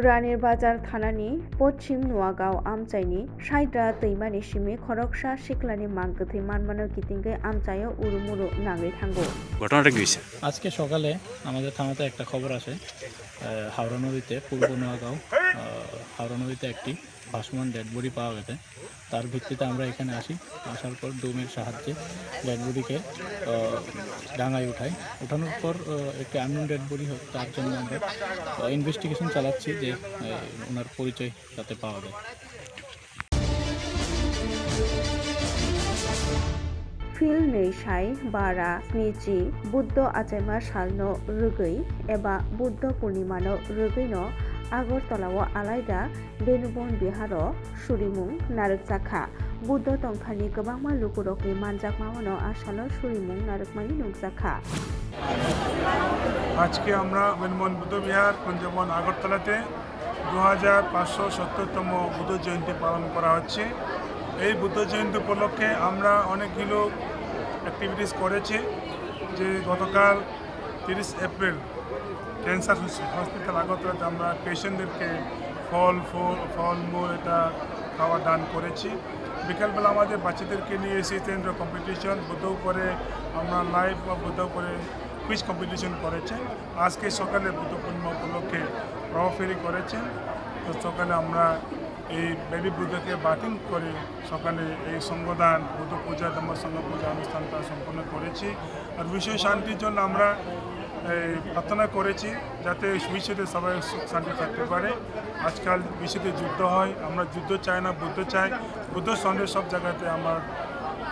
रानीर बाजार थानानि पश्चिम नुवागाव आमचाइनि साइद्रा दैमानि सिमि खरकसा सिक्लानि मांगथै मानमानो कितिंगे आमचायो उरुमुरु नांगै थांगो। ঘটনাটা কি হয়েছে? আজকে সকালে আমাদের থানাতে একটা খবর আসে হাওড়া নদীতে পূর্ব নোয়াগাঁও হাওড়া নদীতে একটি ভাসমান ডেড বডি পাওয়া গেছে। তার ভিত্তিতে আমরা এখানে আসি। আসার পর ডোমের সাহায্যে ডেড বডিকে ডাঙায় ওঠানোর পর একটি আননোন ডেড বডি হয়, তার জন্য আমরা ইনভেস্টিগেশন চালাচ্ছি যে ওনার পরিচয় যাতে পাওয়া যায়। फिल नैसाय बारा स्निजि बुद्ध आचाइमा सालनो रुगै एबा बुद्ध पूर्णिमानो रुगैनो आगरतलाव आलायदा बेनुबन बिहारो सुरिमुं नारकजाखा बुद्ध तंखानि गोबांमा लुकुरकनि मानजाकमानो आसालो सुरिमुं नारकमानि नुकजाखा। আজকে আমরা বেনুবন বুদ্ধ বিহার কুঞ্জবন আগরতলাতে 2570তম বুদ্ধ জয়ন্তী পালন করা হচ্ছে। এই বুদ্ধ জয়ন্তী উপলক্ষে আমরা অনেকগুলো অ্যাক্টিভিটিস করেছি। যে গতকাল 30 এপ্রিল ক্যান্সার হসপিটাল আগরতলাতে আমরা পেশেন্টদেরকে ফলমূল এটা খাওয়া দান করেছি। বিকালবেলা আমাদের বাচ্চাদেরকে নিয়ে এসেছেন কম্পিটিশন বুদ্ধ উপরে আমরা লাইভ বা বুদ্ধ উপরে কুইজ কম্পিটিশন করেছেন। আজকে সকালে বুদ্ধ পূর্ণিমা উপলক্ষে প্রভা ফেরি করেছেন। তো সকালে আমরা এই বেবি বুদ্ধকে বাতিল করে সকালে এই সঙ্গদান বুদ্ধ পূজা ধর্ম সঙ্গ পূজা অনুষ্ঠানটা সম্পন্ন করেছি। আর বিশ্ব শান্তির জন্য আমরা প্রার্থনা করেছি যাতে বিশ্বতে সবাই সুখ শান্তি থাকতে পারে। আজকাল বিশ্বতে যুদ্ধ হয়, আমরা যুদ্ধ চাই না, বুদ্ধ চাই। বুদ্ধ সন্দেশ সব জায়গাতে আমার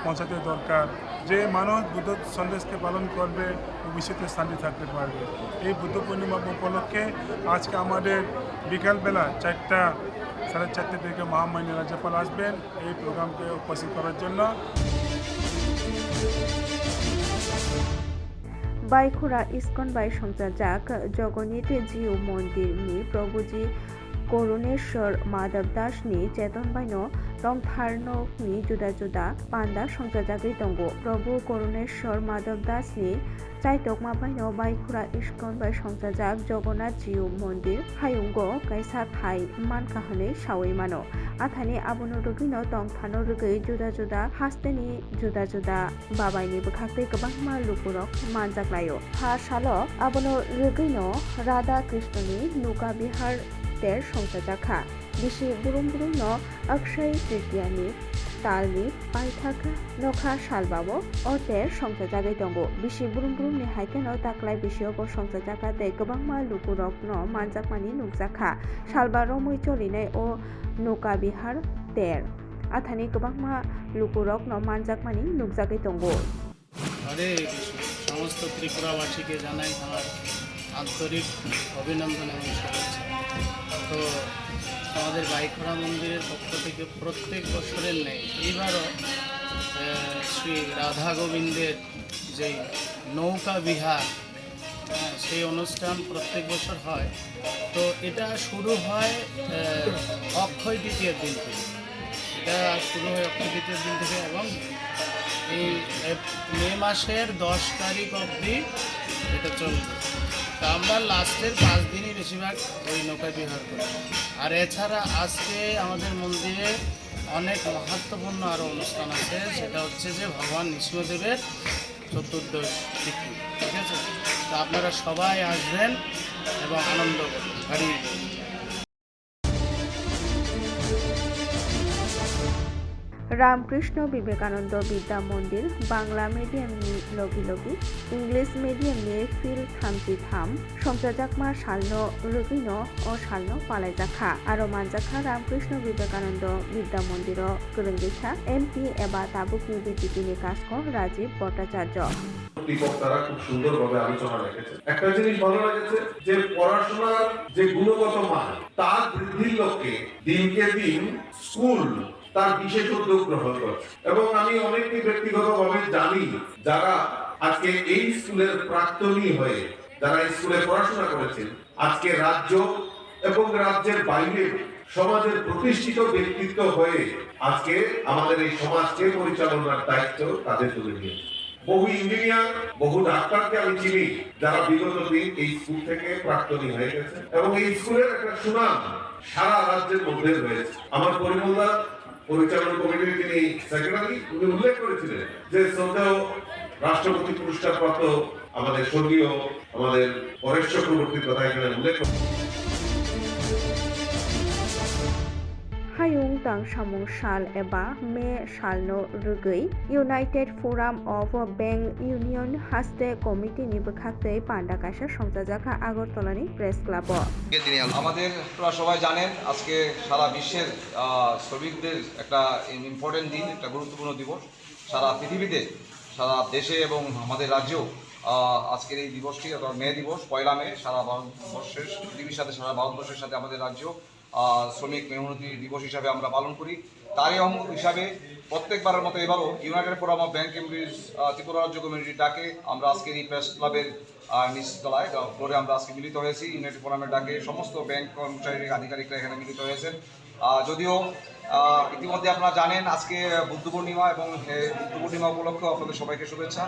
পৌঁছাতে দরকার। যে মানুষ বুদ্ধ সন্দেশকে পালন করবে ভবিষ্যতে শান্তি থাকতে পারবে। এই বুদ্ধ পূর্ণিমা উপলক্ষে আজকে আমাদের বিকালবেলা 4:30 থেকে মহামান্য রাজ্যপাল আসবেন এই প্রোগ্রামকে উপস্থিত করার জন্য। बाइखुरा इस्कन बाय संजाजाक जगन्नाथ जिउ मन्दिरनि प्रभुजी करुणेश्वर माधव दासनि चेतन बायनो तंथारनकनि जुदा जुदा पान्दा संजाजागै दंगो। प्रभु करुणेश्वर माधव दासनि चाइतकमा बायनो बाइखुरा इस्कन बाय संजाजाक जगन्नाथ जिउ मन्दिर हायुंगो काइसा थाइ मानकाहनै सावै मानो आथानि आबनो रुगिनो तंथानो रुगै जुदा जुदा हास्तेनि जुदा जुदा बाबायनि बखाखै गोबांमा लुकुरक मानजाग्लायो। हा सालो आबनो रुगैनो राधा कृष्णनि नुका बिहार तेर संजाजाखा बिसि बुरुं बुरुं न अक्षय तृतीयानि तालनि पाइथाखा नखा सालबाबो अतेर संजाजागै दंगो। बिसि बुरुं बुरुं नि हाइकेनो ताक्लाय बिसियावबो संजाजाखा दे गोबांमा लुकुरक न मानजाकमानि नुकजाखा सालबा रमै चलिनाय अ नौका बिहार तेर आथानि गोबांमा लुकुरक न मानजाकमानि नुकजागै दंगो। हरे समस्त त्रिपुरावासीके জানাই আমার আন্তরিক অভিনন্দন এবং শুভেচ্ছা। তো আমাদের বাইখরা মন্দিরের পক্ষ থেকে প্রত্যেক বছরের নেই এইবারও শ্রী রাধা গোবিন্দের যে নৌকা বিহার সেই অনুষ্ঠান প্রত্যেক বছর হয়। তো এটা শুরু হয় অক্ষয় তৃতীয়ার দিন থেকে, এবং এই মে মাসের 10 তারিখ অবধি এটা চলবে। তা আমরা লাস্টের 5 দিনই বেশিরভাগ ওই নৌকা বিহার করি। আর এছাড়া আজকে আমাদের মন্দিরে অনেক মহত্বপূর্ণ আরও অনুষ্ঠান আছে। সেটা হচ্ছে যে ভগবান নৃসিংহদেবের চতুর্দশ তিথি, ঠিক আছে? তা আপনারা সবাই আসবেন এবং আনন্দ করবেন। হরি रामकृष्ण विवेकानंद विद्या मंदिर बांग्ला मिडियामनि लगी लगी इंग्लिश मिडियामनि फिल 33 संजाजाकमा सालनो रुगिनो अ सालनो पालायजाखा आरो मानजाखा रामकृष्ण विवेकानंद विद्या मंदिर गोरोंगैसा एमपि एबा ताबुकनि बिजेपिनि कास्क राजीव भट्टाचार्य। তারা খুব সুন্দরভাবে আলোচনা রেখেছে। একটা জিনিস ভালো লেগেছে যে পড়াশোনার যে গুণগত মান তার বৃদ্ধির লক্ষ্যে দিনকে দিন স্কুল তার বিশেষ উদ্যোগ গ্রহণ করছে। এবং আমি অনেককে ব্যক্তিগতভাবে জানি যারা আজকে এই স্কুলের প্রাক্তনী হয়ে যারা স্কুলে পড়াশোনা করেছেন, আজকে রাজ্য এবং রাজ্যের বাইরে সমাজের প্রতিষ্ঠিত ব্যক্তিত্ব হয়ে আজকে আমাদের এই সমাজকে পরিচালনার দায়িত্ব তাদের তুলে নিয়েছে। বহু ইঞ্জিনিয়ার, বহু ডাক্তারকে আমি চিনি যারা বিগত দিন এই স্কুল থেকে প্রাক্তনী হয়ে গেছে এবং এই স্কুলের একটা সুনাম সারা রাজ্যের মধ্যে রয়েছে। আমার পরিমলদা পরিচালনা কমিটির যিনি সেক্রেটারি, উনি উল্লেখ করেছিলেন যে শ্রদ্ধেয় রাষ্ট্রপতি পুরস্কারপ্রাপ্ত আমাদের স্বর্গীয় আমাদের পরেশ চক্রবর্তীর কথা এখানে উল্লেখ করেছেন। Hayung tang samung sal eba me salno rugui United Forum of Bank Union haste committee ni bkhakte panda kasha somjajaka Agartala ni press club আমাদের আপনারা সবাই জানেন আজকে সারা বিশ্বের শ্রমিকদের একটা ইম্পর্টেন্ট দিন, একটা গুরুত্বপূর্ণ দিবস। সারা পৃথিবীতে, সারা দেশে এবং আমাদের রাজ্যেও আজকের এই দিবসটি অর্থাৎ মে দিবস, 1 মে সারা ভারতবর্ষের পৃথিবীর সাথে সারা ভারতবর্ষের সাথে আমাদের রাজ্য শ্রমিক মেহনতি দিবস হিসাবে আমরা পালন করি। তারই অঙ্গ হিসাবে প্রত্যেকবারের মতো এবারও United forum of bank employees Tripura রাজ্য কমিউনিটির ডাকে আমরা আজকের এই প্রেস ক্লাবের নিচতলায় ফ্লোরে আমরা আজকে মিলিত হয়েছি। ইউনাইটেড ফোরামের ডাকে সমস্ত ব্যাংক কর্মচারী আধিকারিকরা এখানে মিলিত হয়েছেন। যদিও ইতিমধ্যে আপনারা জানেন আজকে বুদ্ধ পূর্ণিমা এবং বুদ্ধ পূর্ণিমা উপলক্ষে আপনাদের সবাইকে শুভেচ্ছা।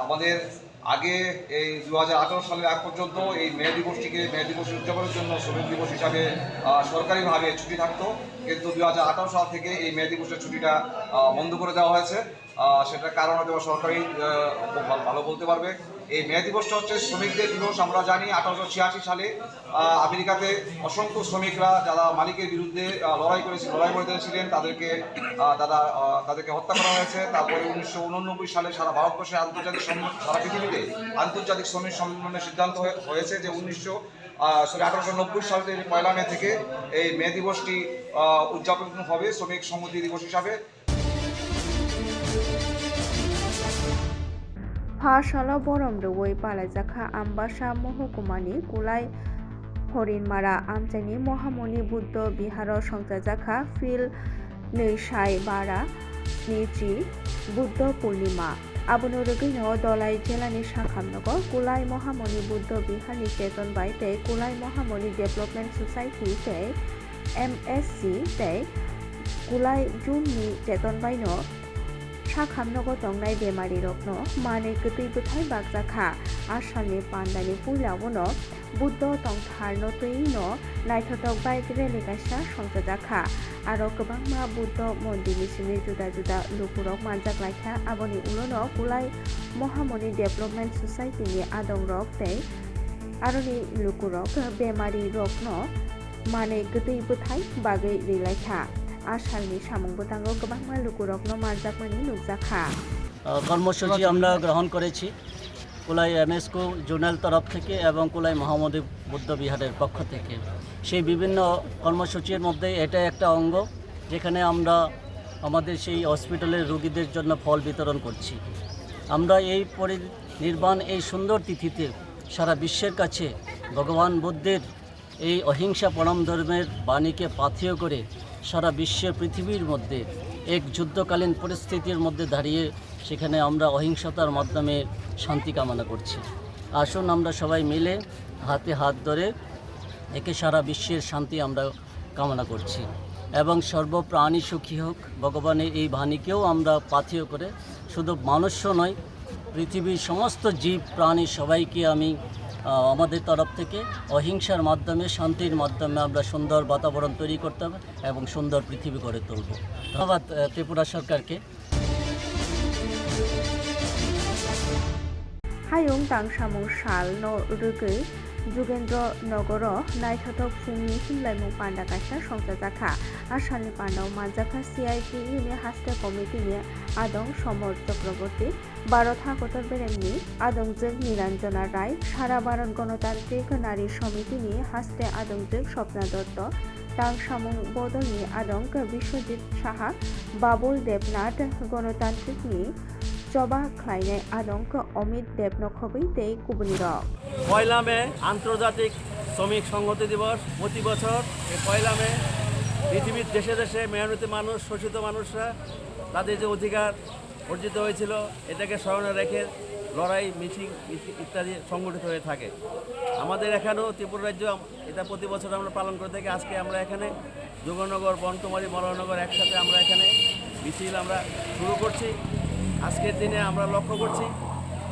আমাদের আগে এই 2018 সালের আগ পর্যন্ত এই মে দিবস উদযাপনের জন্য শ্রমিক দিবস হিসাবে সরকারিভাবে ছুটি থাকতো, কিন্তু 2018 সাল থেকে এই মে দিবসের ছুটিটা বন্ধ করে দেওয়া হয়েছে। সেটার কারণ হয়তো সরকারি ভালো বলতে পারবে। এই মে দিবসটা হচ্ছে শ্রমিকদের দিবস। আমরা জানি 1886 সালে আমেরিকাতে অসংখ্য শ্রমিকরা যারা মালিকের বিরুদ্ধে লড়াই করেছিলেন তাদেরকে হত্যা করা হয়েছে। তারপরে 1989 সালে সারা ভারতবর্ষে সারা পৃথিবীতে আন্তর্জাতিক শ্রমিক সম্মেলনের সিদ্ধান্ত হয়েছে যে 1890 সালের 1 মে থেকে এই মে দিবসটি উদযাপন হবে শ্রমিক সংহতি দিবস হিসাবে। Phasala borom rwoi palajaka ambasa mohkumani kulai Horinmara amchani Mohamoni Buddha Biharo Songjajaka Phil Neishai Bara Nichi Buddha Purnima Abono rugino dolai jelani Shakhamnagar Kulai Mohamoni Buddha Bihani Cheton Baite Kulai Mohamoni Development Society te MSC te Kulai Jumni Cheton Baino Shakhamnagar tongnai bemari rokno mane gtui bwthai bakjaka asalni pandani puilauno Buddha tongtharno twiino naithotok bike rally kaisa songjajaka aro kwbangma Buddha mondirni simi juda juda lukurok manjaklaikha aboni ulono Kulai Mohamoni Development Society ni adongrok tei aroni lukurok bemari rokno mane gtui bwthai bagui rilaikha আসালনি সামংবতাঙ্গ গোবাংমা লুকুরকনো মারজাকমানি নুকজাখা কর্মসূচি আমরা গ্রহণ করেছি Kulai এমএসকো zonal তরফ থেকে এবং কুলাই মহামতি বুদ্ধ বিহারের পক্ষ থেকে। সেই বিভিন্ন কর্মসূচির মধ্যে এটা একটা অঙ্গ যেখানে আমরা আমাদের সেই হসপিটালের রোগীদের জন্য ফল বিতরণ করছি। আমরা এই পরিনির্বাণ এই সুন্দর তিথিতে সারা বিশ্বের কাছে ভগবান বুদ্ধের এই অহিংসা পরম ধর্মের বাণীকে পাথেয় করে সারা বিশ্বের পৃথিবীর মধ্যে এক যুদ্ধকালীন পরিস্থিতির মধ্যে দাঁড়িয়ে সেখানে আমরা অহিংসতার মাধ্যমে শান্তি কামনা করছি। আসুন আমরা সবাই মিলে হাতে হাত ধরে একে সারা বিশ্বের শান্তি আমরা কামনা করছি এবং সর্বপ্রাণী সুখী হোক ভগবানের এই বাণীকেও আমরা পাথেয় করে শুধু মানুষ্য নয় পৃথিবীর সমস্ত জীব প্রাণী সবাইকে আমি আমাদের তরফ থেকে অহিংসার মাধ্যমে শান্তির মাধ্যমে আমরা সুন্দর বাতাবরণ তৈরি করতে হবে এবং সুন্দর পৃথিবী গড়ে তুলব। ধন্যবাদ ত্রিপুরা সরকারকে। Hayung tangsamung sal no rugui Jugendronogor naithotok fungni himlaimung panda kaisa songjajaka asalni pandao manjaka CITU ni haste committee ni adong Somor Chakraborty Bharat Hakotor Beremni adongjek Niranjana Rai Sara Bharat Ganotantrik Nari Samiti ni haste adongjek Swapna Dotto tangsamung bodol ni adong Biswajit Saha Babul Devnath Ganotantrik ni জবা খাইনে আদঙ্ক অমিত দেবনখবই তেই কুবনিরক 1 মে আন্তর্জাতিক শ্রমিক সংহতি দিবস। প্রতি বছর এই 1 মে পৃথিবীর দেশে দেশে মেহনতি মানুষ শোষিত মানুষরা তাদের যে অধিকার অর্জিত হয়েছিল এটাকে স্মরণে রেখে লড়াই মিছিল ইত্যাদি সংগঠিত হয়ে থাকে। আমাদের এখানেও ত্রিপুরা রাজ্য এটা প্রতি বছর আমরা পালন করে থাকি। আজকে আমরা এখানে যোগনগর বনকুমারী মলনগর একসাথে আমরা এখানে মিছিল আমরা শুরু করছি আজকের দিনে আমরা লক্ষ্য করছি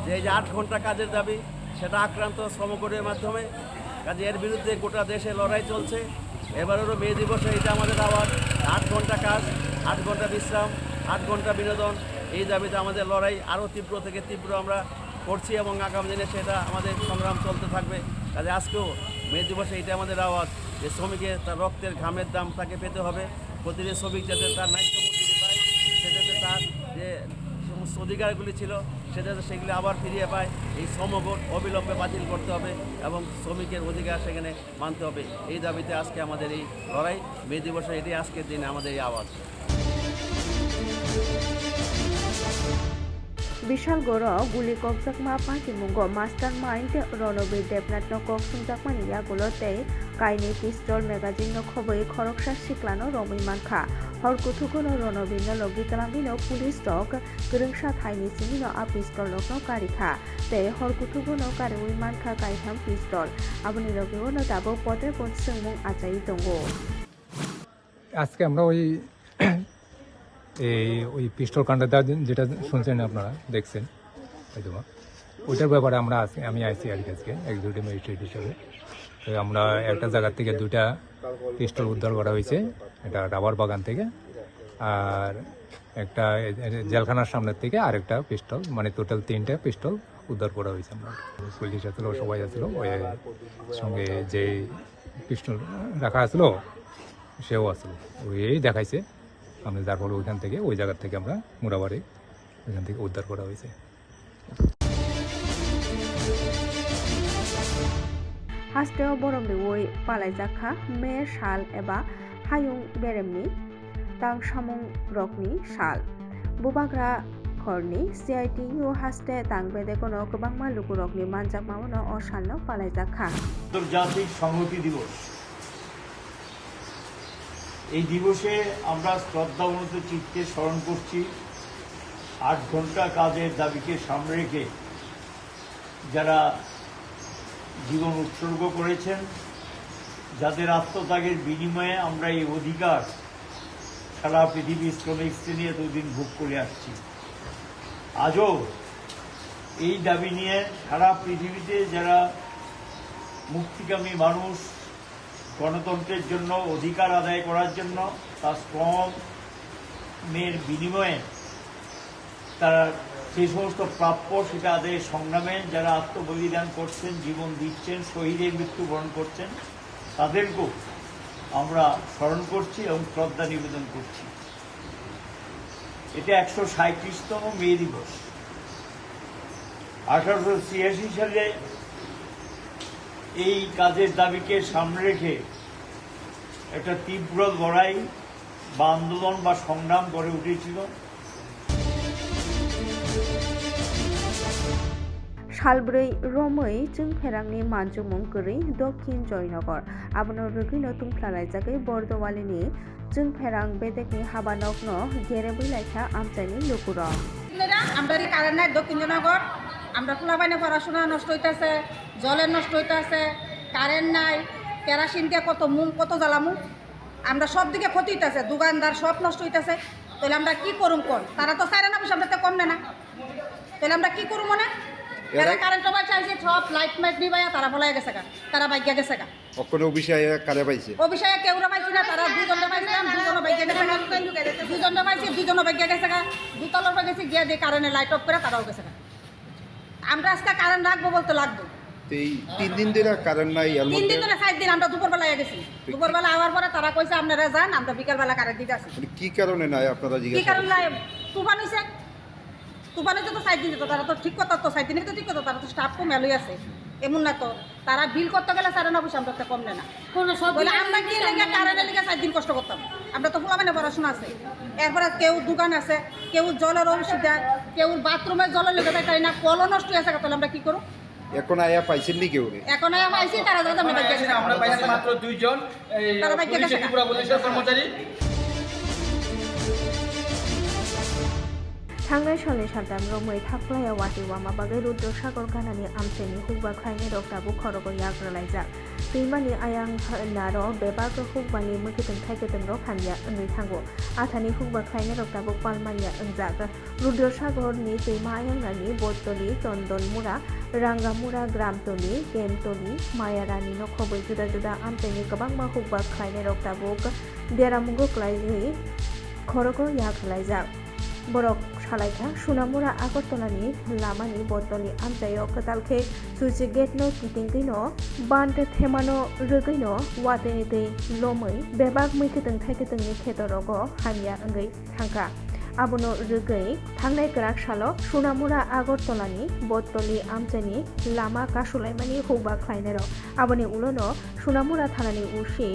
যে এই যে 8 ঘন্টা কাজের দাবি সেটা আক্রান্ত শ্রমকোডের মাধ্যমে, কাজে এর বিরুদ্ধে গোটা দেশে লড়াই চলছে। এবারেরও মে দিবসে এটা আমাদের আওয়াজ, 8 ঘন্টা কাজ, 8 ঘন্টা বিশ্রাম, 8 ঘন্টা বিনোদন, এই দাবিতে আমাদের লড়াই আরও তীব্র থেকে তীব্র আমরা করছি এবং আগামী দিনে সেটা আমাদের সংগ্রাম চলতে থাকবে। কাজে আজকেও মে দিবসে এটা আমাদের আওয়াজ যে শ্রমিকের তার রক্তের ঘামের দাম তাকে পেতে হবে, প্রতিটি শ্রমিক যাতে তার ন্যায্য মজুরি পায়, সে যাতে তার যে সমস্ত অধিকারগুলি ছিল সে যাতে সেগুলি আবার ফিরিয়ে পায়। এই শ্রমকোড অবিলম্বে বাতিল করতে হবে এবং শ্রমিকের অধিকার সেখানে মানতে হবে। এই দাবিতে আজকে আমাদের এই লড়াই, মে দিবসে এটি আজকের দিনে আমাদের এই আওয়াজ। বিশালগড় গুলি ককজাকমা পাটিমুঙ্গ মাস্টার মাইন্ড রণবীর দেবনাথ নকক সুংজাকমানি ইয়াগুলোতে কাইনি পিস্তল মেগাজিন খবই খরকসা সিক্লানো রমই মানখা হরকুথুকুনো রণবীর লগি কালামিনো পুলিশ টক গরংসা থাইনি সিমিনো আ পিস্তল নকনো কারিখা তে হরকুথুকুনো কারিউই মানখা কাইথাম পিস্তল আবনি লগিওনো দাবো পদে পদ সিংমুং আচাই দঙ্গো। আজকে আমরা ওই পিস্তল কাণ্ডটা যেটা শুনছেন আপনারা দেখছেন হয়তো ওইটার ব্যাপারে আমি আইসি আর কি আজকে এক্সিকিউটিভ ম্যাজিস্ট্রেট হিসেবে। তো আমরা একটা জায়গার থেকে 2টা পিস্তল উদ্ধার করা হয়েছে, এটা রাবার বাগান থেকে, আর একটা জেলখানার সামনের থেকে আরেকটা পিস্তল, মানে টোটাল 3টা পিস্তল উদ্ধার করা হয়েছে। আমরা পুলিশ আসলো, সবাই আসলো, ওই সঙ্গে যে পিস্তল রাখা আসলো সেও আসলো, ওই দেখাইছে আমরা, যার ফলে ওইখান থেকে ওই জায়গার থেকে আমরা মোড়াবাড়ি ওইখান থেকে উদ্ধার করা হয়েছে। হাস্টেও বরমনি ওই পালাইজাখা মে শাল এবা হাयुं বেরেমনি তাং সামুং রকনি শাল বুবাগ্রা খরনি সিআইটিইউ হাস্টে তাং বেদে কোনো গোबांमा লুকু রকনি মানজাক মামনো অশালনো পালাইজাখা। আন্তর্জাতিক সংহতি দিবস, এই দিবসে আমরা শ্রদ্ধাবনত চিত্তে স্মরণ করছি 8 ঘন্টা কাজের দাবিকে সামনে রেখে যারা জীবন উৎসর্গ করেছেন, যাদের আত্মত্যাগের বিনিময়ে আমরা এই অধিকার সারা পৃথিবীর শ্রমিক শ্রেণী এতদিন ভোগ করে আসছি। আজও এই দাবি নিয়ে সারা পৃথিবীতে যারা মুক্তিকামী মানুষ গণতন্ত্রের জন্য, অধিকার আদায় করার জন্য তার শ্রমের বিনিময়ে তারা যে সমস্ত প্রাপ্য সেটা আদায়ের সংগ্রামে যারা আত্মবলিদান করছেন, জীবন দিচ্ছেন, শহীদের মৃত্যুবরণ করছেন, তাদেরকেও আমরা স্মরণ করছি এবং শ্রদ্ধা নিবেদন করছি। এটা 137তম মে দিবস। 1886 সালে এই কাজের দাবিকে সামনে রেখে একটা তীব্র লড়াই বা আন্দোলন বা সংগ্রাম গড়ে উঠেছিল। সালব্रै রमै जोंफेरांनि मानजुमुं गरै दक्षिण जयनगर आबनो रगिनो तुंफ्लालायजागै बरदवालिनि जोंफेरां बेदेकनि हाबा नग्न गेरेबै लाइथा आमचाइनि लुकुर আমরা কারেন্ট নাই দক্ষিণ জয়নগর, আমরা ফুলাবাইনে পড়াশোনা নষ্ট হইতেছে, জলের নষ্ট হইতেছে, কারেন্ট নাই, কেরাসিন দিয়ে কত মুখ কত জ্বালামু, আমরা সব দিকে ক্ষতি হইতেছে, দোকানদার সব নষ্ট হইতেছে। তাহলে আমরা কি করুম কোন? তারা তো চায় না পয়সা, আমরা তো কম না, তাহলে আমরা কি করুম মনে? এরা কারেন্ট সবাই চাইছে, সব লাইট মাইট নিবাইয়া তারা ফলাই গেছে গা, তারা বাইকে গেছে গা। অকনে অভিষেক কারে পাইছে? অভিষেক কেউরা পাইছে না, তারা দুজনে পাইছিলাম, দুজনে বাইকে গেছে গা, দুজনে পাইছে, দুজনে বাইকে গেছে গা, দুতলার পর গেছে গিয়ে দিয়ে কারেন্টে লাইট অফ করে তারাও গেছে গা। আমরা আজকে কারেন্ট রাখবো বলতে লাগবে। এই 3 দিন ধরে কারেন্ট নাই, এর 3 দিন ধরে 4 দিন আমরা দুপুরবেলায় গেছি, দুপুরবেলা আওয়ার পরে তারা কইছে আপনারা যান, আমরা বিকালবেলা কারেন্ট দিতে আসি। কি কারণে নাই আপনারা কি জিজ্ঞাসা? কারণে নাই? তুফান হইছে, তুফান হইছে তো 4 দিন দিত, তারা তো ঠিক কথা, তো 4 দিনে তো ঠিক কথা, তারা তো স্টাফ কম মেলই আছে, এমন না তো তারা বিল করতে গেলে সাড়ে 9 পয়সা আমরা তো কম নেয় না। বলে আমরা কি লেগে কারেন্টের লেগে 4 দিন কষ্ট করতাম, আমরা তো ফুলাবানে পড়াশোনা আছে, এরপরে কেউ দোকান আছে, কেউ জলের অসুবিধা, কেউ বাথরুমের জলের লেগে তাই না, কলও নষ্ট হয়েছে, তাহলে আমরা কি করব? এখন আয়া পাইছেন নি কেউ? এখন আয়া পাইছি, তারা দাদা আমরা বাইকে গেছে, আমরা পাইছি মাত্র 2 জন এই পুলিশ ত্রিপুরা পুলিশের কর্মচারী। थांनाय सालनि सानथाम रमै थाख्लाया वाटिवा माबागै रुद्र सागर गानानि आमसेनि हुगबा खायनि रक्ताबु खरगो याग्रलायजाक दैमानि आयां नारो बेबाग हुकबानि मुखितों थाइगोतों रो खामिया ओंगै थांगो आथानि हुकबा खायने रक्ताबो पालमानिया ओंजाग रुद्रसागरनि दैमा आयांनानि बटतली चन्दनमुरा रांगामुरा ग्रामतली गेमतली मायारानि नखबै जुदा जुदा आमथाइनि गोबांमा हुकबा खायने रक्ताबो देरामुगो क्लाइजै खरगो या खालायजाग borok salaika Sunamura Agartalani lamani botoli amtayo katalke suji gate no kitingkai no band themano rugai no watenite lomai bebak muikiteng thaikiteng ni khetorogo hamya angai thangka abono rugai thangnai krak salo Sunamura Agartalani botoli amchani lama kasulaimani hukba khlainero aboni ulono Sunamura thanani usi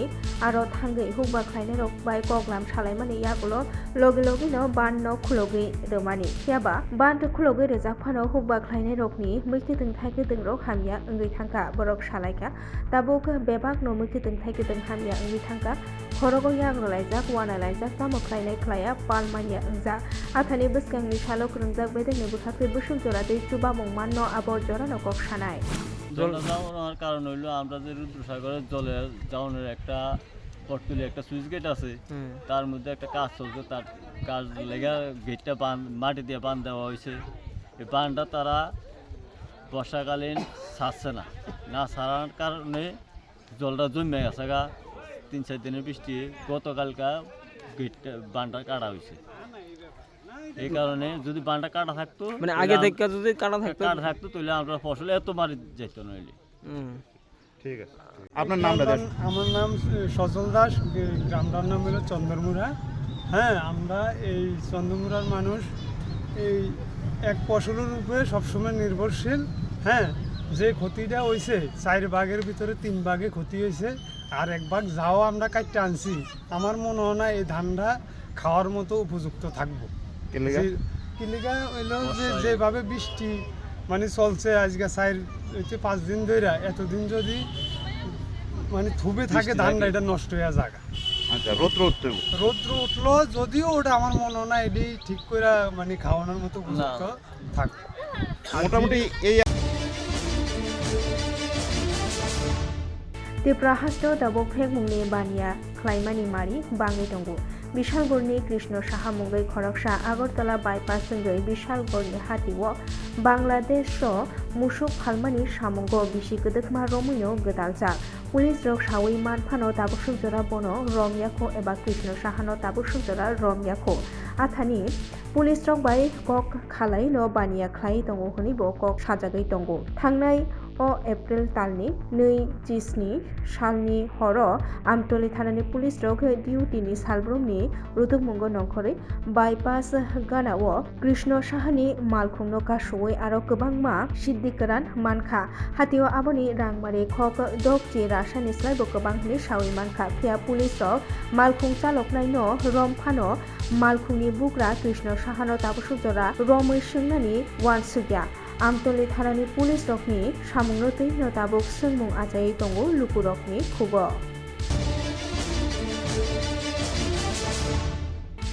aro thangai hukba khlainero bai koglam salaimani yagulo logi logi no ban no khulogi romani yaba ban to khulogi rejak phano hukba khlainai rokni muikiteng thaikiteng rok hamya angai thangka borok salaika tabuk bebak no muikiteng thaikiteng hamya angai thangka khorogo yagrolaijak wanalaijak tamo khlainai khlaya palmania angja athani buskangni salo krungjak bedene bukhakri busung jora dei chuba mongman no abor jora no kok sanai জল যাওয়ার কারণ হইলো আমরা যে রুদ্রসাগরের জলে যাওয়ানোর একটা পটতলি একটা switch gate আছে তার মধ্যে একটা কাজ চলছে তার কাজ লেগে গেটটা মাটি দিয়ে বাঁধ দেওয়া হয়েছে এই বাঁধটা তারা বর্ষাকালীন ছাড়ছে না ছাড়ার কারণে জলটা জমে গেছে গা 3-4 দিনের বৃষ্টি গতকালকা গেটটা বাঁধটা কাটা হয়েছে এই কারণে যদি বাঁধটা কাটা থাকতো মানে আগে থেকে যদি কাটা থাকতো তাহলে আমরা ফসল এত মারি যেত নইলে ঠিক আছে আপনার নামটা দেন আমার নাম সজল দাস গ্রামটার নাম হলো চন্দনমুড়া হ্যাঁ আমরা এই চন্দনমুড়ার মানুষ এই এক ফসলের উপরে সবসময় নির্ভরশীল হ্যাঁ যে ক্ষতিটা হয়েছে 4 ভাগের ভিতরে 3 ভাগে ক্ষতি হয়েছে আর 1 ভাগ যাও আমরা কাটতে আনছি আমার মনে হয় না এই ধানটা খাওয়ার মতো উপযুক্ত থাকবো কিলিগা হইলো যেভাবে বৃষ্টি মানে চলছে আজকে 4-5 দিন ধরে এতদিন যদি মানে থুবে থাকে ধানটা এটা নষ্ট হয়ে যাবে আচ্ছা রৌদ্র উঠলো যদিও ওটা আমার মনে হয় না এটি ঠিক করে মানে খাওয়ানোর মতো উপযুক্ত থাকবে মোটামুটি এই Tiprahasto dabok phek mungni bania khlaimani mari bangi tongo Bishalgorni Krishna Saha mungai khoroksa Agartala bypass sungai Bishalgorni hatiwo Bangladesh ro musuk phalmani samungo bisi gedekma romino gedaljak Police rok sawi manphano tabusuk jora bono romyako eba Krishna Sahano tabusuk jora romyako athani Police rok bai kok khalai no bania khlai tongo honi bo kok sajagai tongo thangnai o April talni 2 salni horo Amtoli thanani police rok duty ni salbrumni rutukmungo nongkhore bypass ganao Krishna Sahani malkhungno kasoi aro kwbangma siddikaran mankha hatio aboni rangmari khok dokchi rasani slaibo kwbanghni sawi mankha phia police rok malkhung chaloknai no romphano malkhungni bukra Krishna Sahano tabusujora romoi singnani wansugya Amtoli thanani police rokni samungrotei no tabuk sungmung ajai tongo lukurokni khubo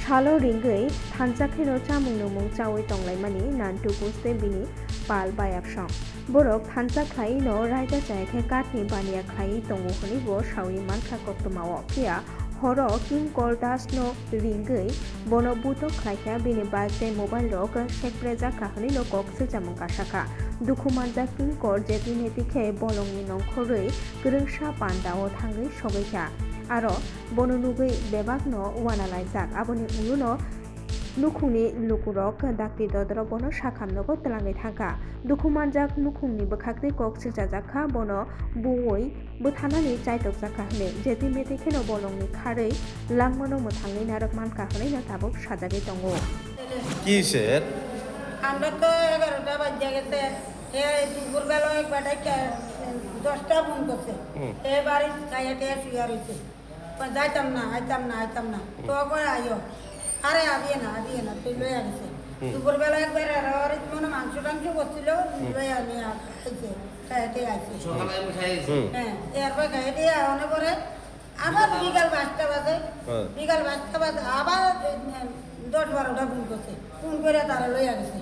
Salo ringai thanjakhaino chamung numung chawi tonglaimani nantu puste bini pal bayapsong borok thanjakhai no raida chaikhe katni bania khai tongo honi bo sawi mankha koktomao phia horo kim kordas no ringai bono buto khlaikha bini bagte mobile rok sekpreja kahani no kokse chamung kasaka dukhumanja kim kor jetini tikhe bolongni nongkhorei grungsa pandao thangai sogaikha aro bono nugai bebak no wanalaijak aboni uluno nukhungni lukurok dakti dodro bono sakhamnogo tlangai thangka dukhumanjak nukhungni bkhakti kok sijajakha bono buoi buthanani chaitokjakha hne jeti meti kheno bolongni kharei langmono muthangai narak mankha hne na tabuk sajage tongo কি sir আমরা তো 11টা বাজে গেছে এই দুপুরবেলা একবারটা 10টা phone করছে এই বাড়ি খাইয়াতে শুয়ে রয়েছে যাইতাম না তো কই আইও আরে আদিয়ে না তুই লয়ে আসছে দুপুরবেলা একবার আর মনে মাংস করছিল লয়ে নিয়ে খাইছে খাইতে আইছে হ্যাঁ এরপর খাইতে আওয়ানোর পরে আবার বিকাল 5টা বাজে আবার 10-12টা ফোন করছে ফোন করে তারা লয়ে আসছে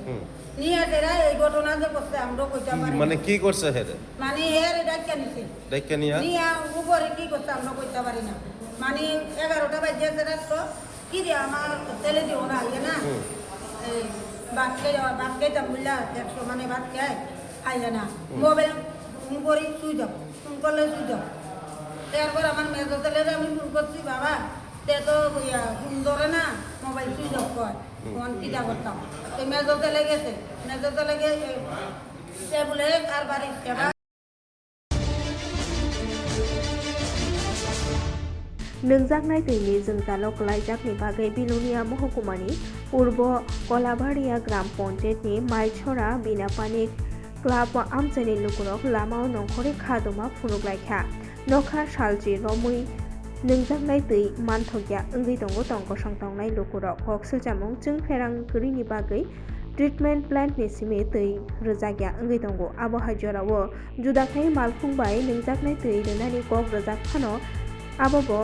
নিয়ে এরা এই ঘটনা যে করছে আমরা কইতে পারি মানে কি করছে হেরে মানে এর এটা কেন নিছে দেখে নিয়া নিয়ে উপরে কি করছে আমরা কইতে পারি না মানে 11টা বাজে রাত কি রে আমার তেলে দিও না ইয়ে না এই ভাত খেয়ে বললা 100 মানে ভাত খায় খাইলে না মোবাইল ফোন করি শুই যাও ফোন করলে শুই যাও তারপর আমার মেজো তেলের আমি ফোন করছি বাবা তে তো ফোন ধরে না মোবাইল সুইচ অফ কর ফোন কিটা করতাম তো মেজো তেলে গেছে মেজো তেলে গিয়ে বলে আর বাড়ি नोंजांनाय दैनि जोंजालक लाइजाकनि बागै बिलुनिया महकुमानि पूर्व कलाबारिया ग्राम पन्चायतनि माइछरा बिनापानि क्लाब आमचानि लुकुरक लामाव नंखरि खादुमा फुनुगलायखा नखा सालजि रमुइ नोंजांनाय दै मानथगिया ओंगै दंगो दंग संतांनाय लुकुरक हकसुजामुं जों फेरां गोरिनि बागै ट्रिटमेन्ट प्लान्टनि सिमे दै रोजागिया ओंगै दंगो आबहावायाव जुदाखाय मालफुंबाय नोंजांनाय दै रोनानि कक रोजागफानो आबो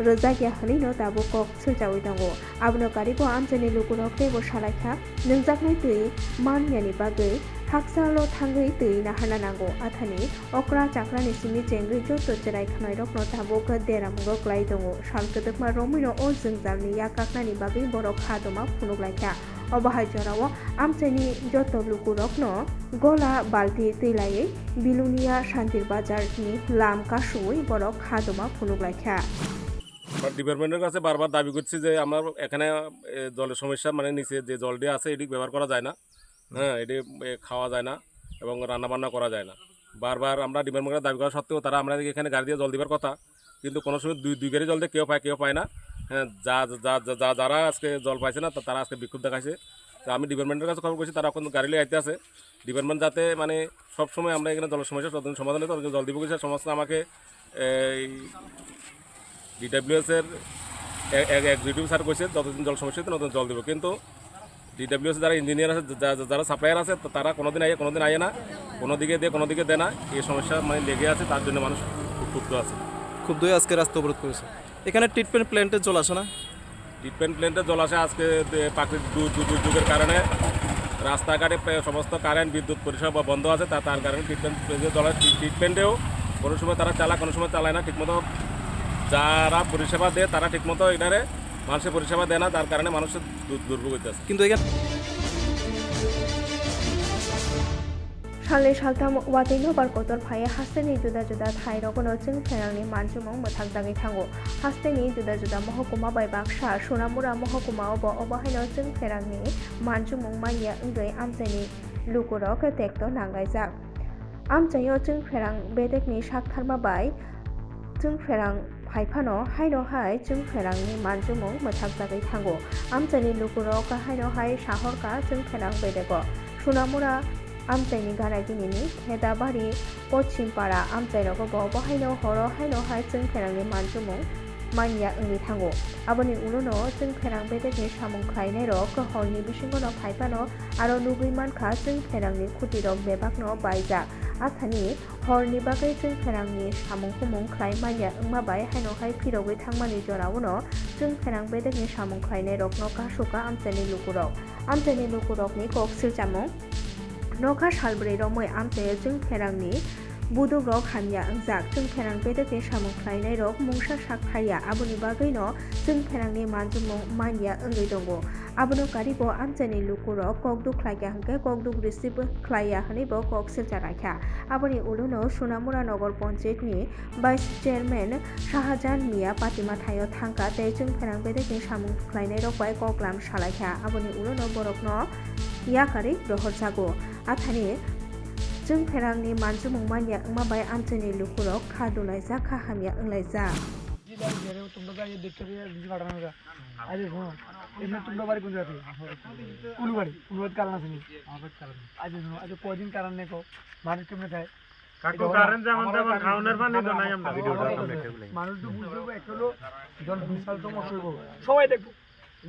रोजागिया हनैनो दाबो कक सोजावै दंगो आबनो गारिबो आमचानि लुकुरक देबो सालायखा नोंजांनाय दै मानयानि बागै हाक्साल थांगै दै नाहाना नांगौ आथानि अक्रा चाक्रानि सिमी जेंगै जत जेराय खानाय रखनो दाबो देरामुगो ग्लाय दंगो सालकदकमा रमिनो ओ जोंजालनि याकाकनानि बागै बर' खादमा फुनुगलायखा अबाहायजराव आमचानि जत लुकुरकनो गला बाल्टी दैलायै बिलुनिया शान्तिर बाजारनि लाम कासुই बर' खादमा फुनुगलायखा ডিপার্টমেন্টের কাছে বারবার দাবি করছি যে আমার এখানে জলের সমস্যা মানে নিচে যে জলটি আছে এটি ব্যবহার করা যায় না হ্যাঁ এটি খাওয়া যায় না এবং রান্নাবান্না করা যায় না বারবার আমরা ডিপার্টমেন্টের দাবি করা সত্ত্বেও তারা আমরা এখানে গাড়ি দিয়ে জল দেওয়ার কথা কিন্তু কোনো সময় দুই গাড়ি জল দিয়ে কেউ পায় না হ্যাঁ যারা আজকে জল পাইছে না তারা আজকে বিক্ষোভ দেখাইছে তো আমি ডিপার্টমেন্টের কাছে খবর করছি তারা এখন গাড়ি লিয়ে আইতে আছে ডিপার্টমেন্ট যাতে মানে সবসময় আমরা এখানে জলের সমস্যা সমাধান হতে জল দিব কিছু সমস্যা আমাকে DWS এর এক্সিকিউটিভ স্যার কইছে যতদিন জল সমস্যা হচ্ছে নতুন জল দেবো কিন্তু DWS যারা ইঞ্জিনিয়ার আছে যারা সাপ্লায়ার আছে তারা কোনোদিন আয় না কোনো দিকে দেয় না এই সমস্যা মানে লেগে আছে তার জন্য মানুষ খুব ক্ষুব্ধ আছে আজকে রাস্তা অবরোধ করেছে এখানে ট্রিটমেন্ট প্ল্যান্টের জল আসে না ট্রিটমেন্ট প্ল্যান্টের জল আসে আজকে প্রাকৃতিক দুর্যোগের কারণে রাস্তাঘাটে সমস্ত কারেন্ট বিদ্যুৎ পরিষেবা বন্ধ আছে তার কারণে ট্রিটমেন্ট জলের ট্রিটমেন্টেও কোনো সময় তারা চালায় কোনো সময় চালায় না ঠিকমতো যারা পরিষেবা দেয় তারা ঠিকমতো এটারে মানুষের পরিষেবা দেয় না তার কারণে মানুষের দুর্ভোগ হইতেছে কিন্তু এখানে साले सालथाम वादैनो बारकतर फाये हास्टेनि जुदा जुदा थाइ रगनो जों फेरांनि मानजुमं मोथाक दागै थांगो हास्टेनि जुदा जुदा महकुमा बाय बाक्सा सोनामुरा महकुमा अबहायनो जों फेरांनि मानजुमं माइया ओंगै आमचाइनि लुकुरक टेक्ट नांगायजाक आमचाइयो जों फेरां बेदेकनि साकथारमा बाय जों फेरां फाइफानो हायनो हाय जों फेरांनि मानजुमं मोथाक दागै थांगो आमचाइनि लुकुरक हायनो हाय साहरका जों फेरां बेदेको सोनामुरा आमचाइनि गारागिनिनि हेदाबारि पश्चिमपारा आमचाइरको बहायनो हरो हायनो हाय जों फेरांनि मानजुमं माइया ओंगै थांगो आबनि उनावनो जों फेरां बेदेकनि सामुं खायनाय रक हरनि बिसिंगनो फाइफानो आरो नुगैमानखा जों फेरांनि खुटिरक बेबाकनो बायजाक आथानि हरनि बागै जों फेरांनि सामुं खुमुं खाय माइया ओंमाबाय हायनो हाय फिरगै थांमानि जरावनो जों फेरां बेदेकनि सामुं खायनाय रकनो कासुका आमचाइनि लुकुरकनि कक सिरजामुं नखा सालब्रै रमै आमचाइयो जों फेरांनि बुदुग्रक हामिया ओंजाक जों फेरां बेदेकनि सामुं खायनाय रक मुंसा साकथारिया आबनि बागैनो जों फेरांनि मानजुमं माइया ओंगै दंगो आबनो गारिबो आमचाइनि लुकुरक ककदुक ख्लायगा हंके ककदुक रिसिभ ख्लाया हनैबो कक सिरजाराखा आबनि उलुनो सोनामुरा नगर पन्चायतनि भाइस चेयारमेन शाहजाहान मिया पातिमा थायो थांका तै जों फेरां बेदेकनि सामुं खायनाय रक बाय ककलाम सालायखा आबनि उलुनो बरकनो याकारि दहर जागो आथानि जों फेरांनि मानजुमं माइया ओंमाबाय आमचाइनि लुकुरक खादुलायजा खाहामिया ओंलायजा কদিন কারণ নেই মানুষ কেমনে থাকে মানুষ তো বুঝতে হবে একটা হলো জন বিশাল সমস্যা হইব সবাই দেখবো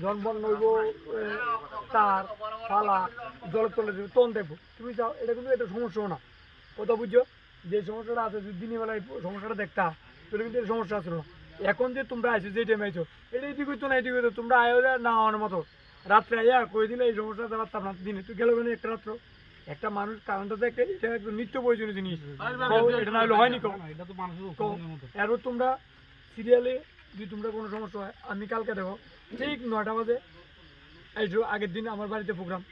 জন বন নইব তার পালা জল তলে দেবে তখন দেখবো তুমি চাও এটা কিন্তু একটা সমস্যা না কথা বুঝছো যে সমস্যাটা আছে যদি দিনের বেলায় সমস্যাটা দেখতা তাহলে কিন্তু এটা সমস্যা আসলো না এখন যে তোমরা আইছো যে টাইমে আইছো এটা এটি করতো না এটি করতো তোমরা আয়ো না হওয়ার মতো রাত্রে আইয়া কই দিলে এই সমস্যাটা পারতাম না, দিনে তুই গেল কেন একটা রাত্র, একটা মানুষ কারণটা দেখে এটা একদম নিত্য প্রয়োজনীয় জিনিস, এটা না হলে হয়নি এরও তোমরা সিরিয়ালে যদি তোমরা কোনো সমস্যা হয়, আমি কালকে দেখো ঠিক 9টা বাজে এই আগের দিন আমার বাড়িতে প্রোগ্রাম,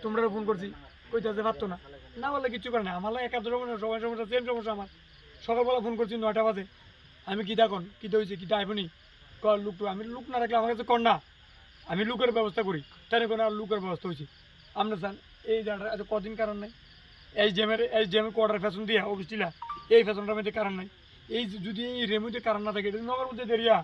তোমরা ফোন করছি কইতে পারতো না, না বললে কিছু করে না, আমার একাত্তর সবাই সমস্যা সেম সমস্যা আমার, সকালবেলা ফোন করছি 9টা বাজে, আমি কী দেখুন কীটা হয়েছে কীটা আইবনি কর লুক, আমি লুক না রাখলে আমার কাছে কর না, আমি লুকের ব্যবস্থা করি, তাই কোনো আর লুকের ব্যবস্থা হয়েছে। আমরা জান এই জায়গাটা এত কদিন কারণ নাই, এই জেমের কোয়ার্টার ফ্যাশন দিয়ে অফিসটিলা এই ফ্যাশনটার মধ্যে কারণ নাই, এই যদি এই রেমুতে কারণ না থাকে নগর মধ্যে দেরিয়া